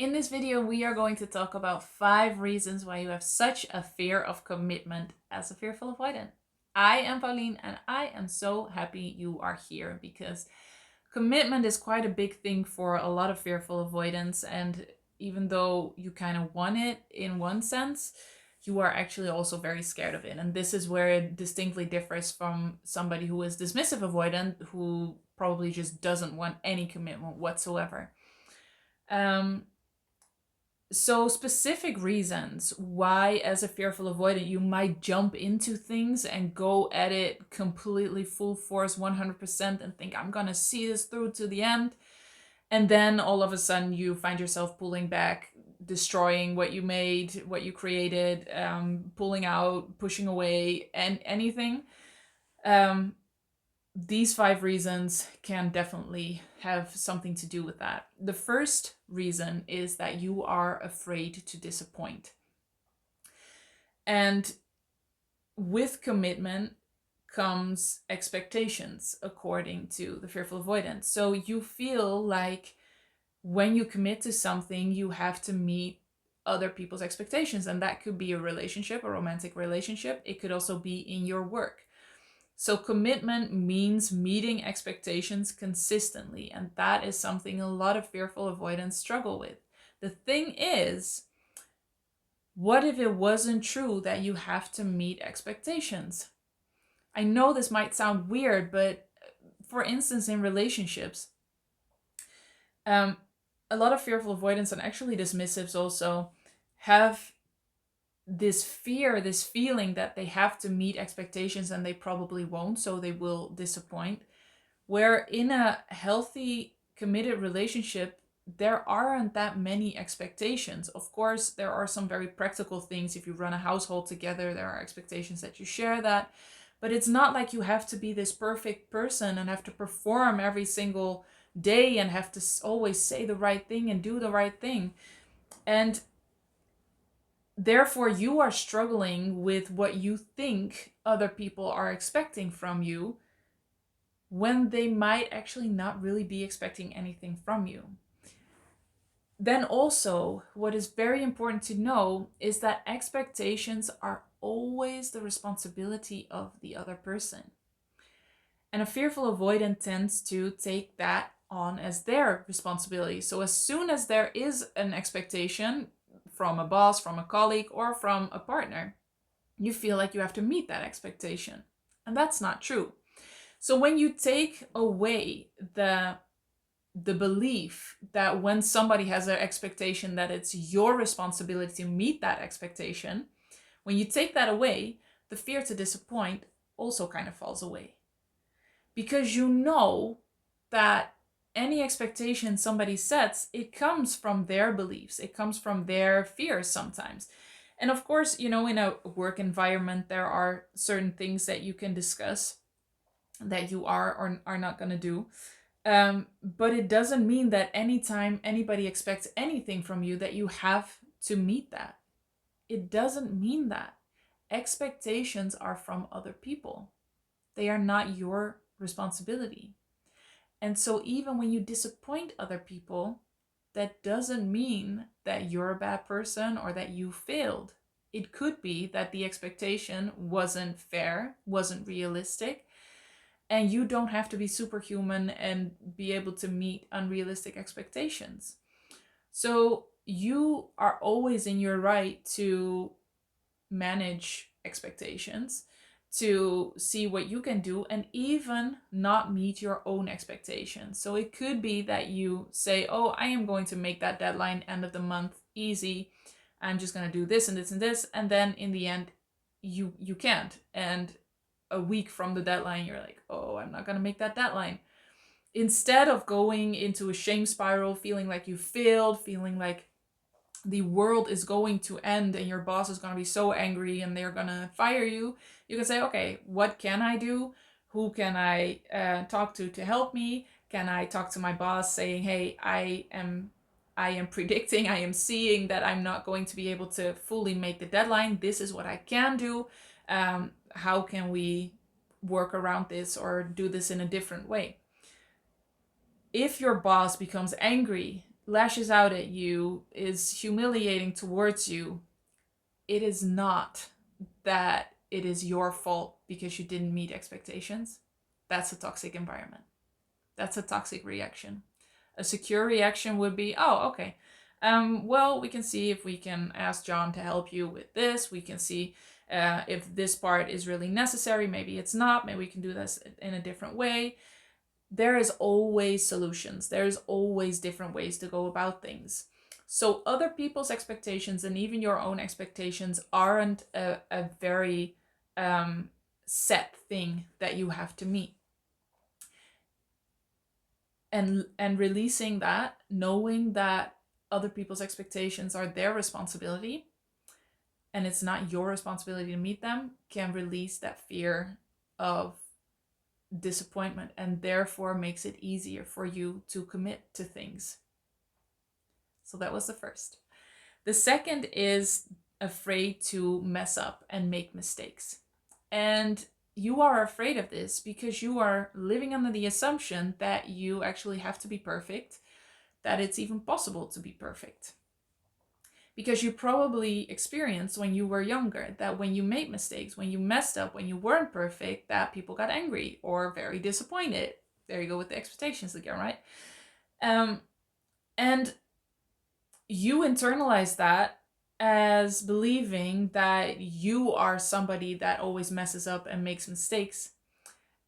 In this video, we are going to talk about 5 reasons why you have such a fear of commitment as a fearful avoidant. I am Pauline and I am so happy you are here because commitment is quite a big thing for a lot of fearful avoidants, and even though you kind of want it in one sense, you are actually also very scared of it. And this is where it distinctly differs from somebody who is dismissive avoidant, who probably just doesn't want any commitment whatsoever. So specific reasons why, as a fearful avoidant, you might jump into things and go at it completely full force 100% and think, I'm gonna see this through to the end. And then all of a sudden you find yourself pulling back, destroying what you made, what you created, pulling out, pushing away, and anything. These 5 reasons can definitely have something to do with that. The first reason is that you are afraid to disappoint. And with commitment comes expectations, according to the fearful avoidant. So you feel like when you commit to something, you have to meet other people's expectations. And that could be a relationship, a romantic relationship. It could also be in your work. So commitment means meeting expectations consistently, and that is something a lot of fearful avoidants struggle with. The thing is, what if it wasn't true that you have to meet expectations? I know this might sound weird, but for instance, in relationships, a lot of fearful avoidants and actually dismissives also have this fear, this feeling that they have to meet expectations and they probably won't, so they will disappoint. Where in a healthy, committed relationship, there aren't that many expectations. Of course, there are some very practical things. If you run a household together, there are expectations that you share that. But it's not like you have to be this perfect person and have to perform every single day and have to always say the right thing and do the right thing. And therefore, you are struggling with what you think other people are expecting from you when they might actually not really be expecting anything from you. Then also, what is very important to know is that expectations are always the responsibility of the other person. And a fearful avoidant tends to take that on as their responsibility. So as soon as there is an expectation from a boss, from a colleague, or from a partner, you feel like you have to meet that expectation. And that's not true. So when you take away the belief that when somebody has an expectation that it's your responsibility to meet that expectation, when you take that away, the fear to disappoint also kind of falls away. Because you know that any expectation somebody sets, it comes from their beliefs, it comes from their fears sometimes. And of course, in a work environment, there are certain things that you can discuss that you are or are not going to do. But it doesn't mean that anytime anybody expects anything from you that you have to meet that. It doesn't mean that. Expectations are from other people. They are not your responsibility. And so even when you disappoint other people, that doesn't mean that you're a bad person or that you failed. It could be that the expectation wasn't fair, wasn't realistic, and you don't have to be superhuman and be able to meet unrealistic expectations. So you are always in your right to manage expectations, to see what you can do, and even not meet your own expectations. So it could be that you say, oh, I am going to make that deadline end of the month easy. I'm just going to do this and this and this. And then in the end, you can't. And a week from the deadline, you're like, oh, I'm not going to make that deadline. Instead of going into a shame spiral, feeling like you failed, feeling like the world is going to end and your boss is going to be so angry and they're going to fire you, you can say, okay, what can I do? Who can I talk to help me? Can I talk to my boss saying, hey, I am predicting, I am seeing that I'm not going to be able to fully make the deadline. This is what I can do. How can we work around this or do this in a different way? If your boss becomes angry, lashes out at you, is humiliating towards you, it is not that it is your fault because you didn't meet expectations. That's a toxic environment. That's a toxic reaction. A secure reaction would be, oh, okay. Well, we can see if we can ask John to help you with this. We can see if this part is really necessary. Maybe it's not. Maybe we can do this in a different way. There is always solutions. There's always different ways to go about things. So other people's expectations and even your own expectations aren't a very set thing that you have to meet. And releasing that, knowing that other people's expectations are their responsibility and it's not your responsibility to meet them, can release that fear of disappointment and therefore makes it easier for you to commit to things. So that was the first. The second is afraid to mess up and make mistakes. And you are afraid of this because you are living under the assumption that you actually have to be perfect, that it's even possible to be perfect. Because you probably experienced when you were younger that when you made mistakes, when you messed up, when you weren't perfect, that people got angry or very disappointed. There you go with the expectations again, right? And you internalize that as believing that you are somebody that always messes up and makes mistakes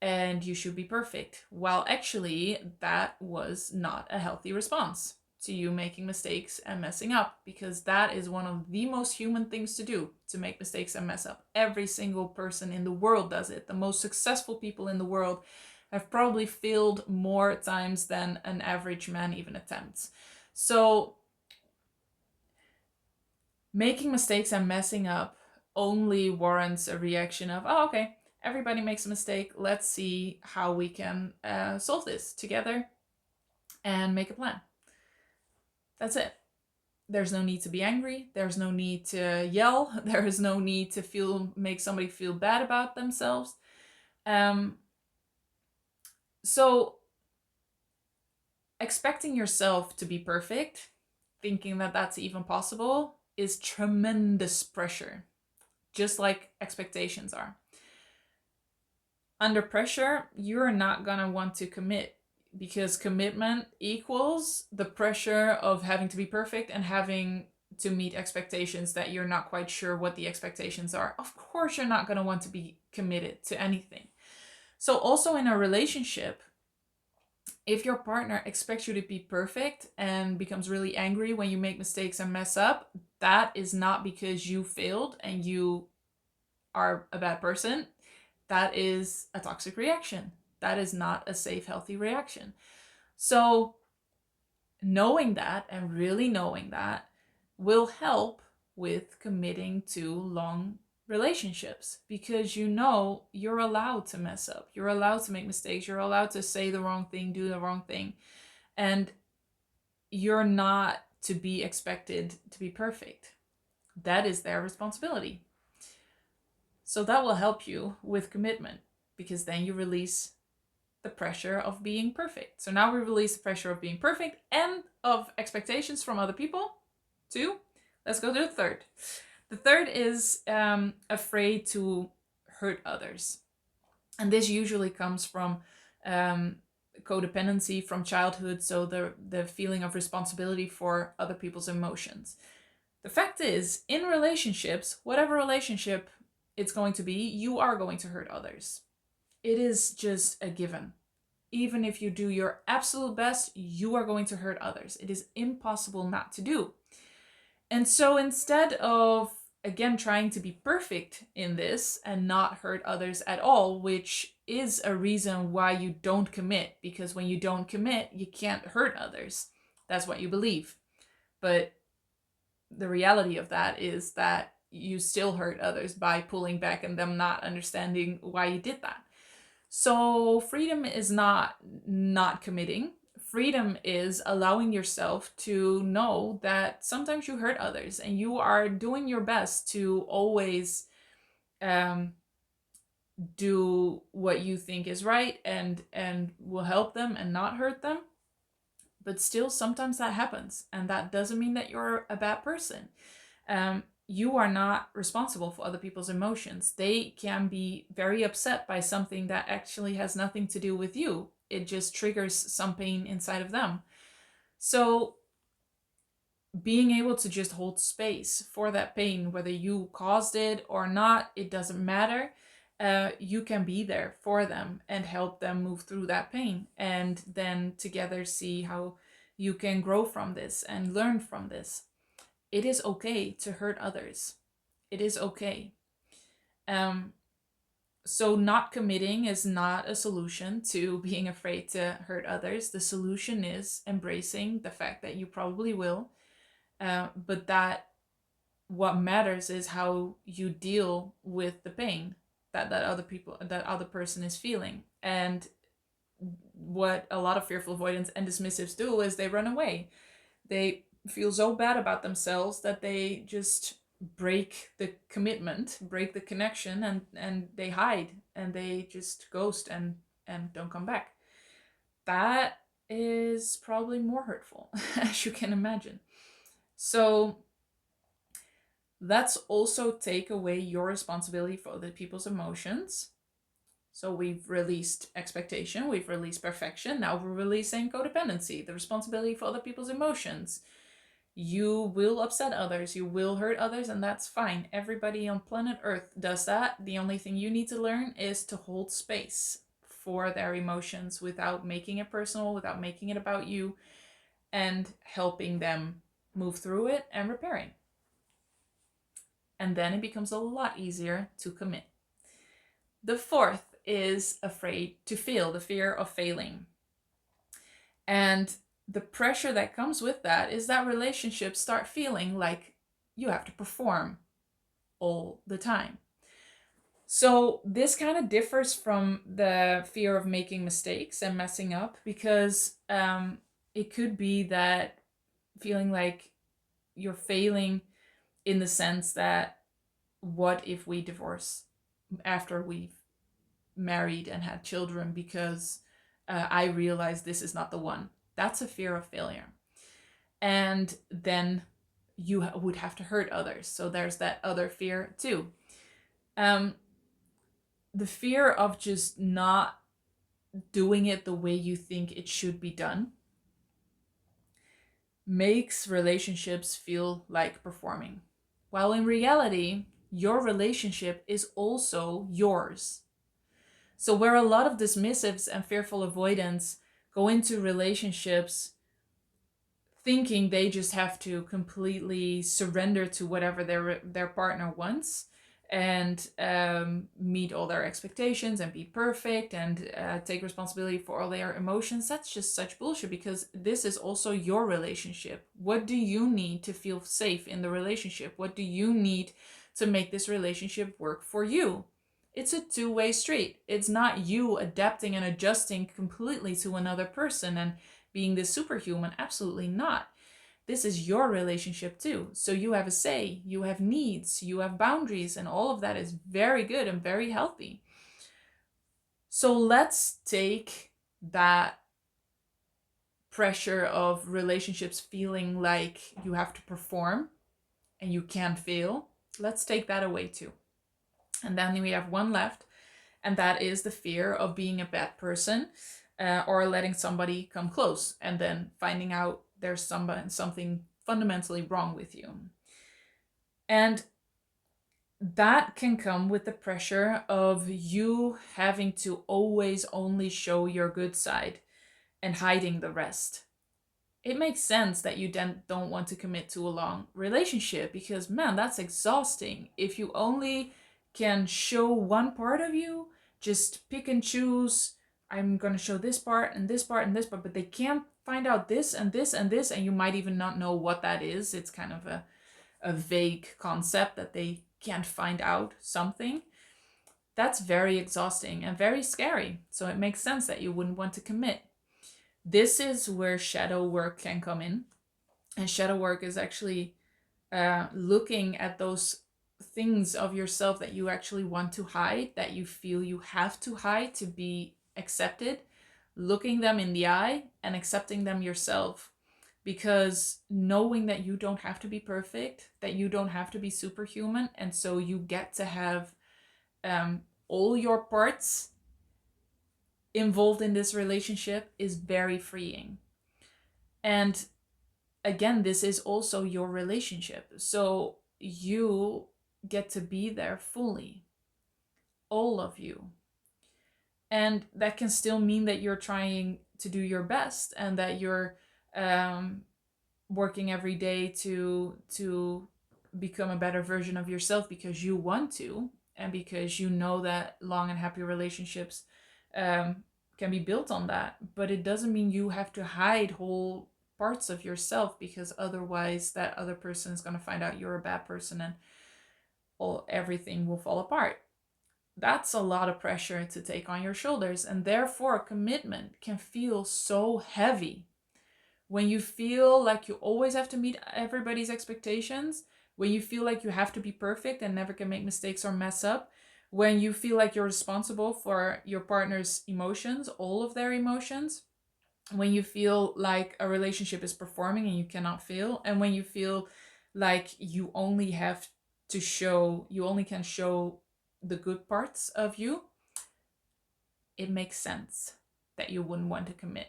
and you should be perfect. While actually that was not a healthy response to you making mistakes and messing up, because that is one of the most human things to do, to make mistakes and mess up. Every single person in the world does it. The most successful people in the world have probably failed more times than an average man even attempts. So making mistakes and messing up only warrants a reaction of, oh, okay, everybody makes a mistake. Let's see how we can solve this together and make a plan. That's it. There's no need to be angry. There's no need to yell. There is no need to make somebody feel bad about themselves. So expecting yourself to be perfect, thinking that that's even possible, is tremendous pressure, just like expectations are. Under pressure, you're not gonna want to commit, because commitment equals the pressure of having to be perfect and having to meet expectations that you're not quite sure what the expectations are. Of course, you're not gonna want to be committed to anything. So also in a relationship, if your partner expects you to be perfect and becomes really angry when you make mistakes and mess up, that is not because you failed and you are a bad person. That is a toxic reaction. That is not a safe, healthy reaction. So knowing that and really knowing that will help with committing to long relationships, because you know you're allowed to mess up. You're allowed to make mistakes. You're allowed to say the wrong thing, do the wrong thing. And you're not to be expected to be perfect. That is their responsibility. So that will help you with commitment, because then you release the pressure of being perfect. So now we release the pressure of being perfect and of expectations from other people. 2. Let's go to the third. The third is afraid to hurt others. And this usually comes from codependency from childhood, so the feeling of responsibility for other people's emotions. The fact is, in relationships, whatever relationship it's going to be, you are going to hurt others. It is just a given. Even if you do your absolute best, you are going to hurt others. It is impossible not to do. And so instead of, again, trying to be perfect in this and not hurt others at all, which is a reason why you don't commit, because when you don't commit, you can't hurt others. That's what you believe. But the reality of that is that you still hurt others by pulling back and them not understanding why you did that. So freedom is not committing. Freedom is allowing yourself to know that sometimes you hurt others and you are doing your best to always do what you think is right and will help them and not hurt them. But still, sometimes that happens, and that doesn't mean that you're a bad person. You are not responsible for other people's emotions. They can be very upset by something that actually has nothing to do with you. It just triggers some pain inside of them. So being able to just hold space for that pain, whether you caused it or not, it doesn't matter. You can be there for them and help them move through that pain, and then together see how you can grow from this and learn from this. It is okay to hurt others. It is okay. Um, so not committing is not a solution to being afraid to hurt others. The solution is embracing the fact that you probably will, but that what matters is how you deal with the pain that other person is feeling. And what a lot of fearful avoidants and dismissives do is they run away. They feel so bad about themselves that they just break the commitment, break the connection, and they hide and they just ghost and don't come back. That is probably more hurtful, as you can imagine. So let's also take away your responsibility for other people's emotions. So we've released expectation, we've released perfection, now we're releasing codependency, the responsibility for other people's emotions. You will upset others, you will hurt others, and that's fine. Everybody on planet Earth does that. The only thing you need to learn is to hold space for their emotions without making it personal, without making it about you, and helping them move through it and repairing. And then it becomes a lot easier to commit. The fourth is afraid to fail, the fear of failing. And the pressure that comes with that is that relationships start feeling like you have to perform all the time. So this kind of differs from the fear of making mistakes and messing up, because it could be that feeling like you're failing in the sense that, what if we divorce after we've married and had children because I realized this is not the one? That's a fear of failure. And then you would have to hurt others. So there's that other fear too. The fear of just not doing it the way you think it should be done makes relationships feel like performing. While in reality, your relationship is also yours. So where a lot of dismissives and fearful avoidants go into relationships thinking they just have to completely surrender to whatever their partner wants, and meet all their expectations and be perfect and take responsibility for all their emotions, that's just such bullshit, because this is also your relationship. What do you need to feel safe in the relationship? What do you need to make this relationship work for you? It's a two-way street. It's not you adapting and adjusting completely to another person and being this superhuman. Absolutely not. This is your relationship too. So you have a say, you have needs, you have boundaries, and all of that is very good and very healthy. So let's take that pressure of relationships feeling like you have to perform and you can't fail. Let's take that away too. And then we have one left, and that is the fear of being a bad person, or letting somebody come close and then finding out there's something fundamentally wrong with you. And that can come with the pressure of you having to always only show your good side and hiding the rest. It makes sense that you then don't want to commit to a long relationship, because man, that's exhausting. If you only can show one part of you, just pick and choose, I'm going to show this part and this part and this part, but they can't find out this and this and this, and you might even not know what that is. It's kind of a vague concept that they can't find out something. That's very exhausting and very scary. So it makes sense that you wouldn't want to commit. This is where shadow work can come in. And shadow work is actually looking at those things of yourself that you actually want to hide, that you feel you have to hide to be accepted. looking them in the eye and accepting them yourself. Because knowing that you don't have to be perfect, that you don't have to be superhuman, and so you get to have all your parts involved in this relationship is very freeing. And again, this is also your relationship. So you get to be there fully, all of you. And that can still mean that you're trying to do your best and that you're working every day to become a better version of yourself because you want to, and because you know that long and happy relationships can be built on that. But it doesn't mean you have to hide whole parts of yourself, because otherwise that other person is going to find out you're a bad person and everything will fall apart. That's a lot of pressure to take on your shoulders, and therefore commitment can feel so heavy. When you feel like you always have to meet everybody's expectations, when you feel like you have to be perfect and never can make mistakes or mess up, when you feel like you're responsible for your partner's emotions, all of their emotions, when you feel like a relationship is performing and you cannot fail, and when you feel like you only can show the good parts of you, it makes sense that you wouldn't want to commit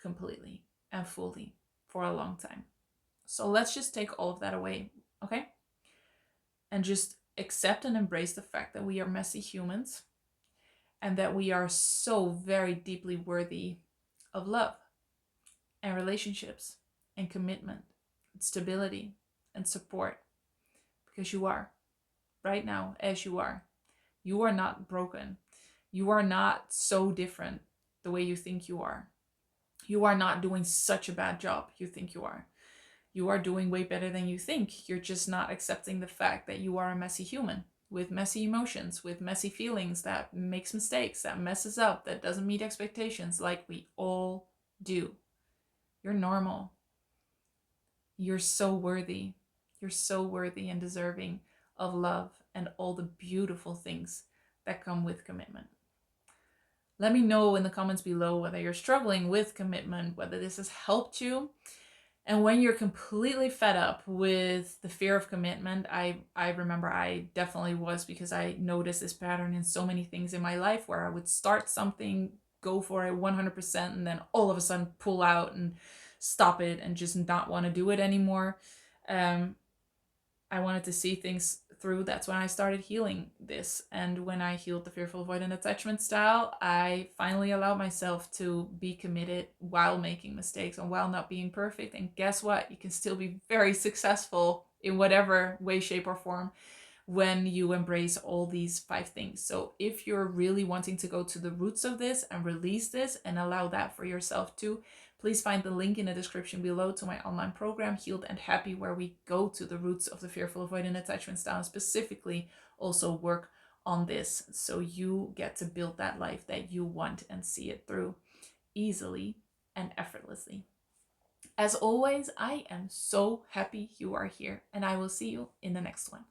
completely and fully for a long time. So let's just take all of that away, okay? And just accept and embrace the fact that we are messy humans and that we are so very deeply worthy of love and relationships and commitment and stability and support, because you are right now as you are. You are not broken. You are not so different the way you think you are. You are not doing such a bad job you think you are. You are doing way better than you think. You're just not accepting the fact that you are a messy human with messy emotions, with messy feelings, that makes mistakes, that messes up, that doesn't meet expectations, like we all do. You're normal. You're so worthy. You're so worthy and deserving of love and all the beautiful things that come with commitment. Let me know in the comments below whether you're struggling with commitment, whether this has helped you. And when you're completely fed up with the fear of commitment, I remember I definitely was, because I noticed this pattern in so many things in my life where I would start something, go for it 100%, and then all of a sudden pull out and stop it and just not want to do it anymore. I wanted to see things through. That's when I started healing this. And when I healed the fearful avoidant attachment style, I finally allowed myself to be committed while making mistakes and while not being perfect. And guess what? You can still be very successful in whatever way, shape, or form when you embrace all these 5 things. So if you're really wanting to go to the roots of this and release this and allow that for yourself too, please find the link in the description below to my online program, Healed and Happy, where we go to the roots of the fearful avoidant attachment style and specifically also work on this, so you get to build that life that you want and see it through easily and effortlessly. As always, I am so happy you are here, and I will see you in the next one.